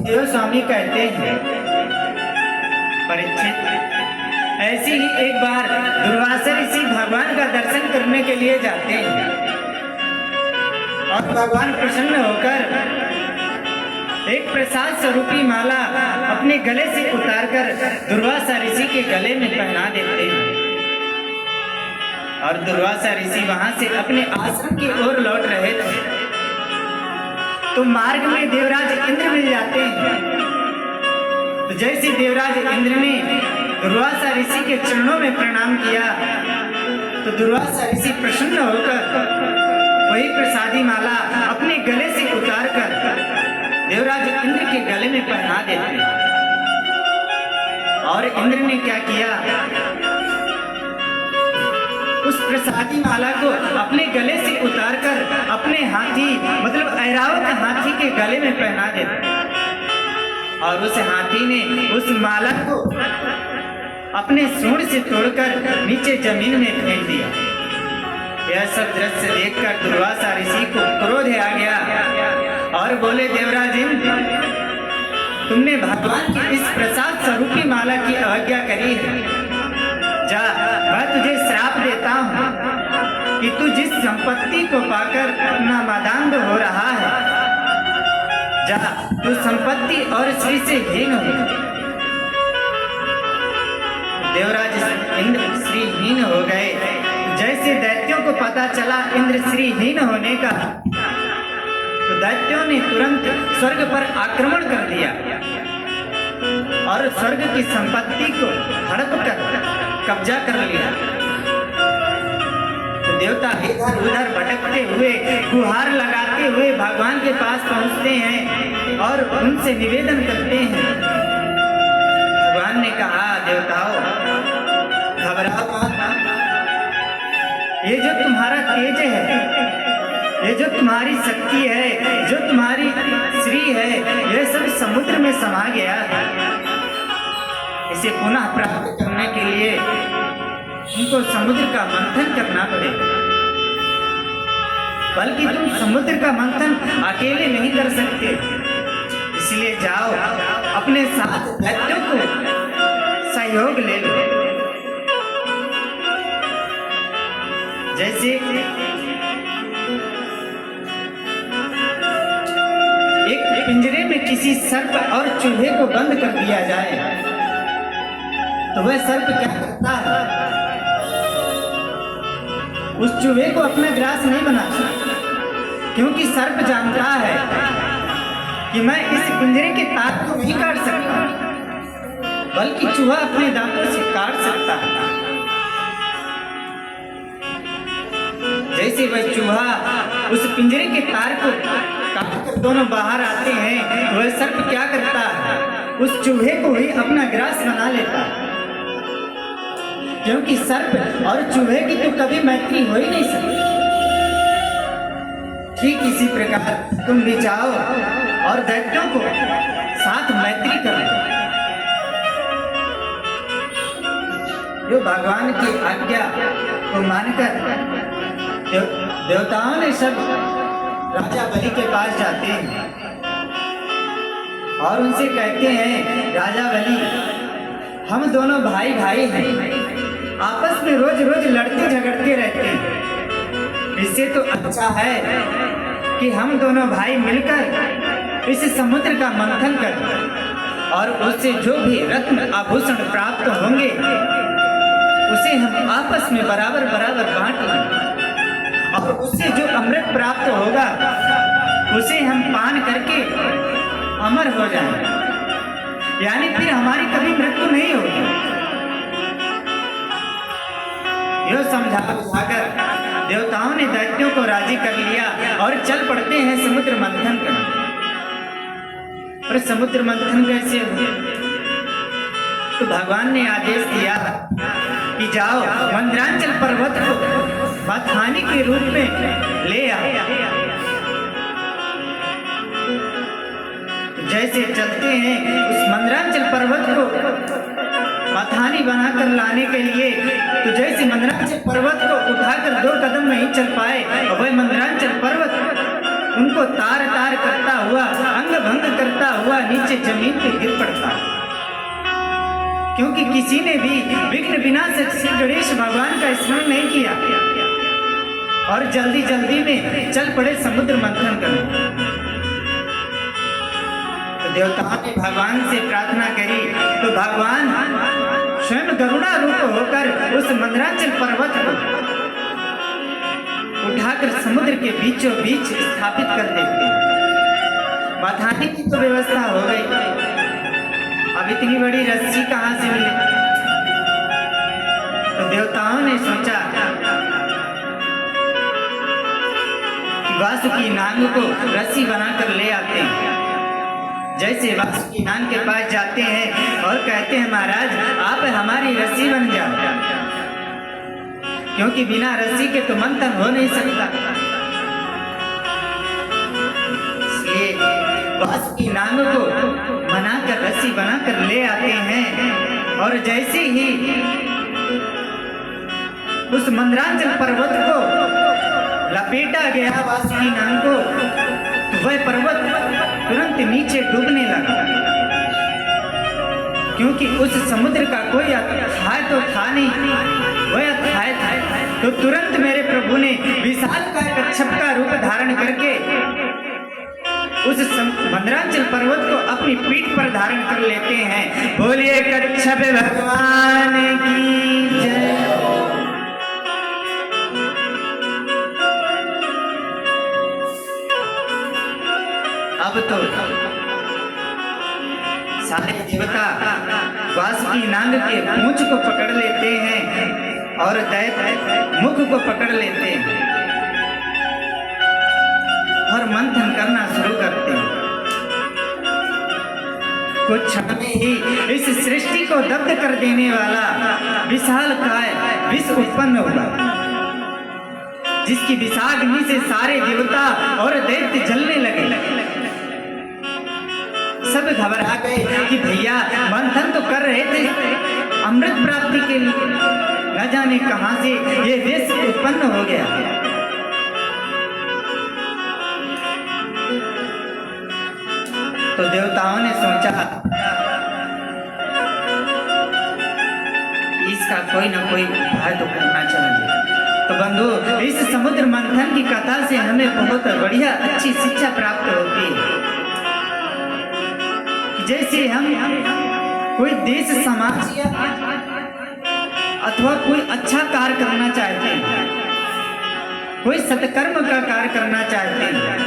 सुखदेव स्वामी कहते हैं, परीक्षित, ऐसी ही एक बार दुर्वासा ऋषि भगवान का दर्शन करने के लिए जाते हैं और भगवान प्रसन्न होकर एक प्रसाद स्वरूपी माला अपने गले से उतारकर दुर्वासा ऋषि के गले में पहना देते हैं और दुर्वासा ऋषि वहां से अपने आश्रम की ओर लौट रहे थे तो मार्ग में देवराज इंद्र मिल जाते हैं। तो जैसे देवराज इंद्र ने दुर्वासा ऋषि के चरणों में प्रणाम किया तो दुर्वासा ऋषि प्रसन्न होकर वही प्रसादी माला अपने गले से उतारकर देवराज इंद्र के गले में पहना देते और इंद्र ने क्या किया, उस प्रसादी माला को अपने गले से उतारकर अपने हाथी मतलब ऐरावत हाथी के गले में पहना देते और उस हाथी ने उस माला को अपने सूंड से तोड़कर नीचे जमीन में फेंक दिया। यह सब दृश्य देखकर दुर्वासा ऋषि को क्रोध आ गया और बोले, देवराज इंद्र, तुमने भगवान की इस प्रसाद स्वरूपी माला की अवज्ञा करी है। जा, मैं तुझे श्राप देता हूँ कि तू जिस संपत्ति को पाकर अपना मादांध हो रहा है, जा तू संपत्ति और श्री से हीन हो। देवराज इंद्र श्रीहीन हो गए। जैसे दैत्यों को पता चला इंद्र श्रीहीन होने का तो दैत्यों ने तुरंत स्वर्ग पर आक्रमण कर दिया और स्वर्ग की संपत्ति को हड़प कर कब्जा कर लिया। तो देवता इधर उधर भटकते हुए गुहार लगाते हुए भगवान के पास पहुंचते हैं और उनसे निवेदन करते हैं। भगवान ने कहा, देवताओं, घबराओ मत, ये जो तुम्हारा तेज है, ये जो तुम्हारी शक्ति है, जो तुम्हारी श्री है, यह सब समुद्र में समा गया है। इसे पुनः प्राप्त करने के लिए तुमको समुद्र का मंथन करना पड़ेगा। बल्कि तुम समुद्र का मंथन अकेले नहीं कर सकते, इसलिए जाओ अपने साथ दैत्यों को सहयोग ले लो। जैसे एक पिंजरे में किसी सर्प और चूहे को बंद कर दिया जाए तो वह सर्प क्या करता है, उस चूहे को अपना ग्रास नहीं बनाता, क्योंकि सर्प जानता है कि मैं इस पिंजरे के तार को नहीं काट सकता, बल्कि चूहा अपने दांतों से काट सकता है। जैसे वह चूहा उस पिंजरे के तार को काटकर दोनों बाहर आते हैं, वह सर्प क्या करता है, उस चूहे को ही अपना ग्रास बना लेता है, क्योंकि सर्प और चूहे की तो कभी मैत्री हो ही नहीं सकती। ठीक इसी प्रकार तुम भी जाओ और दैत्यों को साथ मैत्री करो। जो भगवान की आज्ञा को मानकर देवताओं ने सब राजा बलि के पास जाते हैं और उनसे कहते हैं, राजा बलि, हम दोनों भाई भाई हैं, आपस में रोज रोज लड़ते झगड़ते रहते हैं। इससे तो अच्छा है कि हम दोनों भाई मिलकर इस समुद्र का मंथन करें और उससे जो भी रत्न आभूषण प्राप्त होंगे उसे हम आपस में बराबर बराबर बांट लें और उससे जो अमृत प्राप्त होगा उसे हम पान करके अमर हो जाएंगे, यानी फिर हमारी कभी मृत्यु नहीं होगी। यह समझा बुझाकर देवताओं ने दैत्यों को राजी कर लिया और चल पड़ते हैं समुद्र मंथन करने। और समुद्र मंथन कैसे हुए, तो भगवान ने आदेश दिया कि जाओ मंद्रांचल पर्वत को मथानी के रूप में ले आओ। जैसे चलते हैं उस मंद्रांचल पर्वत को मथानी बनाकर लाने के लिए, तो जैसे मंद्रांचल पर्वत को उठाकर 2 कदम नहीं चल पाए, वह मंद्रांचल पर्वत उनको तार तार करता हुआ, अंग भंग करता हुआ नीचे क्योंकि किसी ने भी विघ्न विनाशक श्री गणेश भगवान का स्मरण नहीं किया और जल्दी जल्दी में चल पड़े समुद्र मंथन करने। तो देवताओं ने भगवान से प्रार्थना करी तो भगवान स्वयं गरुड़ा रूप होकर उस मंदराचल पर्वत को उठाकर समुद्र के बीचों बीच स्थापित कर देते हैं। बधाने की तो व्यवस्था हो गई, अब इतनी बड़ी रस्सी कहां से मिले? तो देवताओं ने सोचा कि वासुकी नाग को रस्सी बनाकर ले आते हैं। जैसे वासुकी नाग के पास जाते हैं और कहते हैं महाराज आप हमारी रस्सी बन जाओ, क्योंकि बिना रस्सी के तो मंथन हो नहीं सकता। इसलिए वासुकी नाग को बनाकर रस्सी बनाकर ले आते हैं और जैसे ही उस मंदराचल पर्वत को लपेटा गया वासुकी नाग को, तो वह पर्वत तुरंत नीचे डूबने लगा, क्योंकि उस समुद्र का कोई अथाह तो था नहीं, वह अथाह था। तो तुरंत मेरे प्रभु ने विशालकाय कच्छप का रूप धारण करके उस मंदराचल पर्वत को अपनी पीठ पर धारण कर लेते हैं। बोलिए कच्छप भगवान की जय। अब तो सारे देवता वासुकी नाग के पूंछ को पकड़ लेते हैं और दैत्य मुख को पकड़ लेते हैं और मंथन करना शुरू करते हैं। कुछ क्षण में ही इस सृष्टि को दग्ध कर देने वाला विशालकाय विष उत्पन्न हुआ, जिसकी विषाग्नि से सारे देवता और दैत्य जलने लगे। सब घबरा गए कि भैया मंथन तो कर रहे थे अमृत प्राप्ति के लिए, न जाने कहां से ये विष उत्पन्न हो गया। तो देवताओं ने सोचा इसका कोई ना कोई उपाय तो करना चाहिए। तो बंधु, इस समुद्र मंथन की कथा से हमें बहुत बढ़िया अच्छी शिक्षा प्राप्त होती है। जैसे हम कोई देश समाज अथवा कोई अच्छा कार्य करना चाहते हैं, कोई सत्कर्म का कार्य करना चाहते हैं,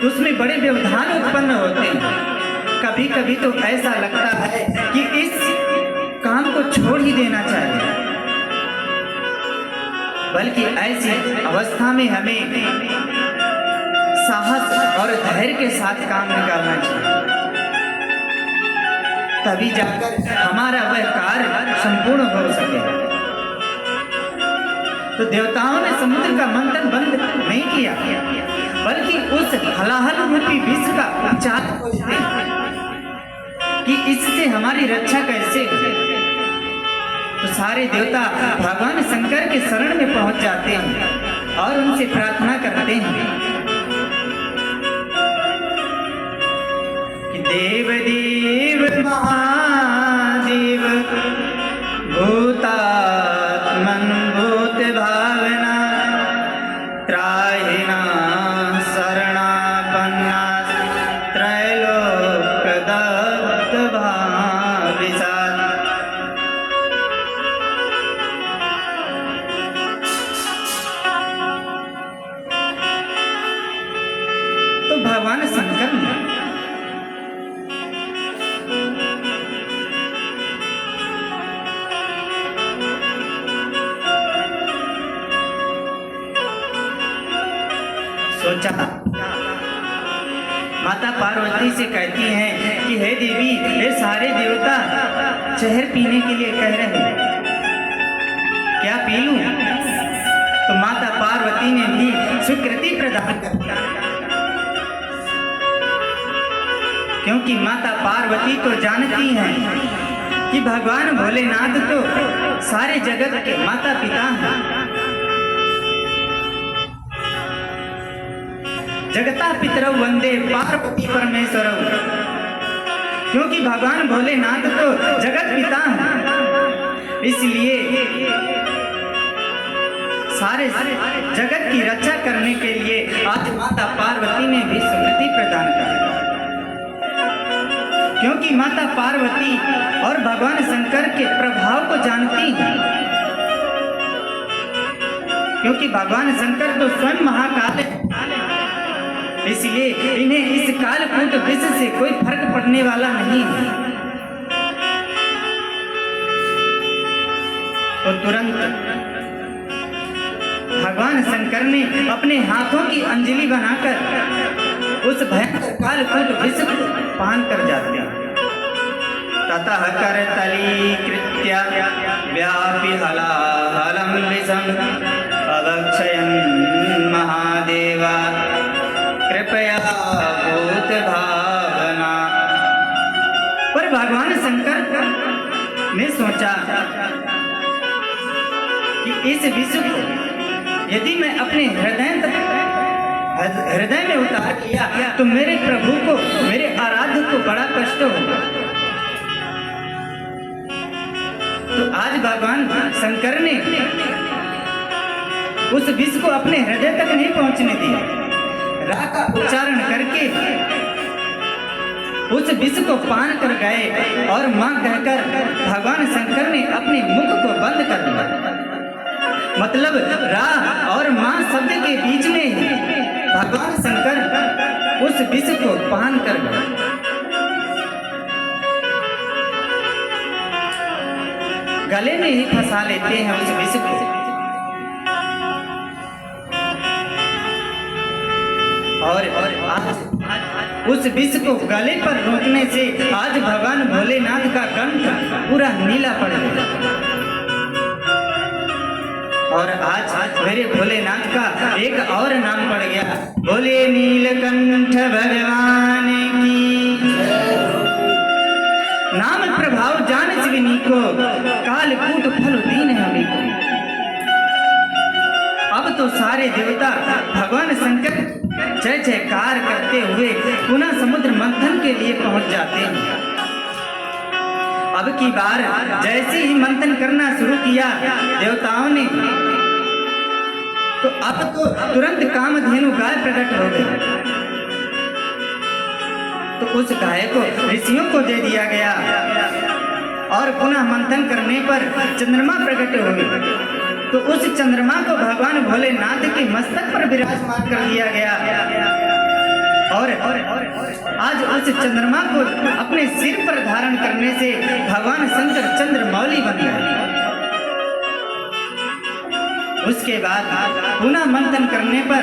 तो उसमें बड़े व्यवधान उत्पन्न होते हैं। कभी कभी तो ऐसा लगता है कि इस काम को छोड़ ही देना चाहिए, बल्कि ऐसी अवस्था में हमें साहस और धैर्य के साथ काम निकालना चाहिए, तभी जाकर हमारा वह कार्य संपूर्ण हो सके। तो देवताओं ने समुद्र का मंथन बंद नहीं किया, बल्कि उस हलाहल रूपी विष का उपचार खोजते कि इससे हमारी रक्षा कैसे हो। तो सारे देवता भगवान शंकर के शरण में पहुंच जाते हैं और उनसे प्रार्थना करते हैं कि देव देव महादेव भूतात्मन भूत भावना त्राहिना शरणापन्ना त्रैलोक दत्त भाविसात्। तो भगवान शंकर ने सोचा, माता पार्वती से कहती हैं कि हे देवी, ये सारे देवता जहर पीने के लिए कह रहे हैं, क्या पी लूं? तो माता पार्वती ने भी स्वीकृति प्रदान कर दी, क्योंकि माता पार्वती तो जानती हैं कि भगवान भोलेनाथ तो सारे जगत के माता पिता हैं। जगता पितरौ वंदे पार्वती परमेश्वरौ। क्योंकि भगवान भोलेनाथ तो जगत पिता हैं, इसलिए सारे जगत की रक्षा करने के लिए आज माता पार्वती ने भी सुमति प्रदान कर, क्योंकि माता पार्वती और भगवान शंकर के प्रभाव को जानती हैं, क्योंकि भगवान शंकर तो स्वयं महाकाल है, इसलिए इन्हें इस कालकूट विष से कोई फर्क पड़ने वाला नहीं है। तो तुरंत भगवान शंकर ने अपने हाथों की अंजलि बनाकर उस भयंकर कालकूट विष को पान कर जाते हैं। ततः करतली कृत्य व्यापि हलाहलं विषम् अवक्षयन् महादेव कृपया भूत भावना। पर भगवान शंकर ने सोचा कि इस विष को यदि मैं अपने हृदय में उतार लिया तो मेरे प्रभु को, मेरे आराध्य को बड़ा कष्ट होगा। तो आज भगवान शंकर ने उस विष को अपने हृदय तक नहीं पहुंचने दिया, रा का उच्चारण करके उस विष को पान कर गए और मां कहकर भगवान शंकर ने अपने मुख को बंद कर दिया। मतलब रा और मां शब्द के बीच में ही भगवान शंकर उस विष को पान कर गए। गले में ही फंसा लेते हैं उस विष को। और आज उस विष को गले पर रोकने से आज भगवान भोलेनाथ का कंठ पूरा नीला पड़ गया। और आज मेरे भोलेनाथ का एक और नाम पड़ गया, भोले नीलकंठ भगवान की। नाम प्रभाव जान शिवनी को, कालकूट फल दीन हमें को। अब तो सारे देवता भगवान शंकर जय जयकार करते हुए पुनः समुद्र मंथन के लिए पहुंच जाते हैं। अब की बार जैसे ही मंथन करना शुरू किया देवताओं ने, तो अब तो तुरंत कामधेनु गाय प्रकट हो गई। तो उस गाय को ऋषियों को दे दिया गया और पुनः मंथन करने पर चंद्रमा प्रकट हो गई। तो उस चंद्रमा को भगवान भोलेनाथ के मस्तक पर विराजमान कर दिया गया और आज उस चंद्रमा को अपने सिर पर धारण करने से भगवान शंकर चंद्रमौली बन गए। उसके बाद पुनः मंथन करने पर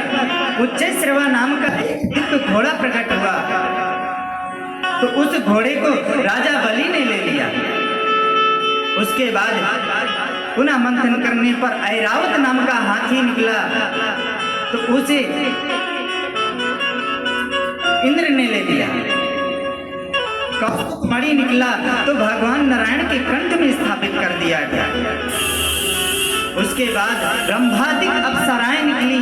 उच्चैश्रवा नाम का एक दिव्य घोड़ा प्रकट हुआ। तो उस घोड़े को राजा बलि ने ले लिया। उसके बाद पुनः मंथन करने पर ऐरावत नाम का हाथी निकला। तो उसे इंद्र ने ले लिया। कौस्तुभ मणि निकला तो भगवान नारायण के कंठ में स्थापित कर दिया गया। उसके बाद ब्रह्मादिक अप्सराएं निकली।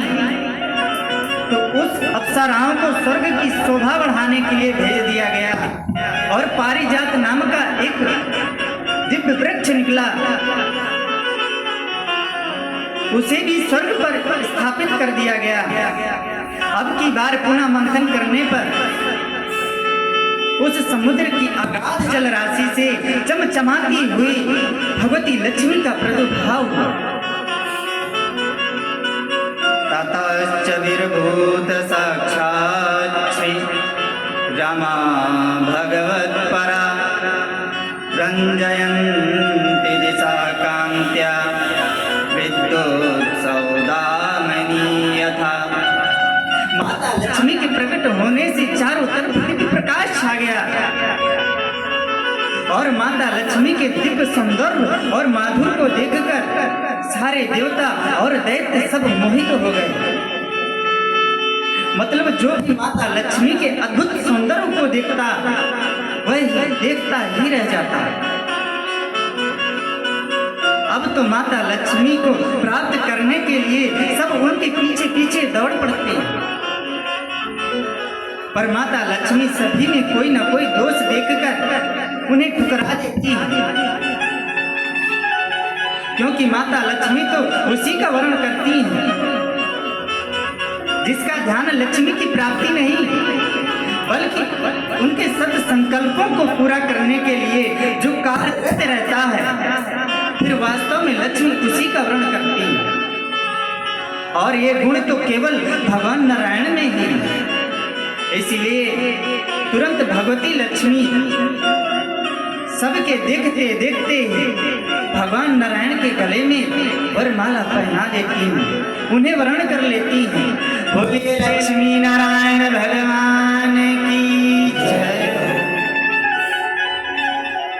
तो उस अप्सराओं को स्वर्ग की शोभा बढ़ाने के लिए भेज दिया गया और पारिजात नाम का एक दिव्य वृक्ष निकला, उसे भी स्वर्ग पर स्थापित कर दिया गया। अब की बार पुनः मंथन करने पर उस समुद्र की अगाध जल राशि से चमचमाती हुई भगवती लक्ष्मी का प्रादुर्भाव हुआ। ततश्च विर्भूत साक्षात् श्री रमा भगवत्परा रंजयन्ति दिशा कांत्या विद्युत सौदामनी यथा। माता लक्ष्मी के प्रकट होने से चारों तरफ दिव्य प्रकाश छा गया और माता लक्ष्मी के दिव्य सौंदर्य और माधुर्य को देखकर सारे देवता और दैत्य सब मोहित हो गए। मतलब जो भी माता लक्ष्मी के अद्भुत सौंदर्य को देखता वह देखता ही रह जाता। अब तो माता लक्ष्मी को प्राप्त करने के लिए सब उनके पीछे पीछे दौड़ पड़ते हैं। पर माता लक्ष्मी सभी में कोई न कोई दोष देखकर उन्हें ठुकरा देती है, क्योंकि माता लक्ष्मी तो उसी का वर्ण करती हैं जिसका ध्यान लक्ष्मी की प्राप्ति नहीं, बल्कि उनके सत्य संकल्पों को पूरा करने के लिए जो कार्य करते रहता है, फिर वास्तव में लक्ष्मी उसी का वर्ण करती है। और ये गुण तो केवल भगवान नारायण में ही है। इसलिए तुरंत भगवती लक्ष्मी सबके देखते देखते भगवान नारायण के गले में वरमाला पहना देती हैं, उन्हें वर्ण कर लेती हैं। बोलिए लक्ष्मी नारायण भगवान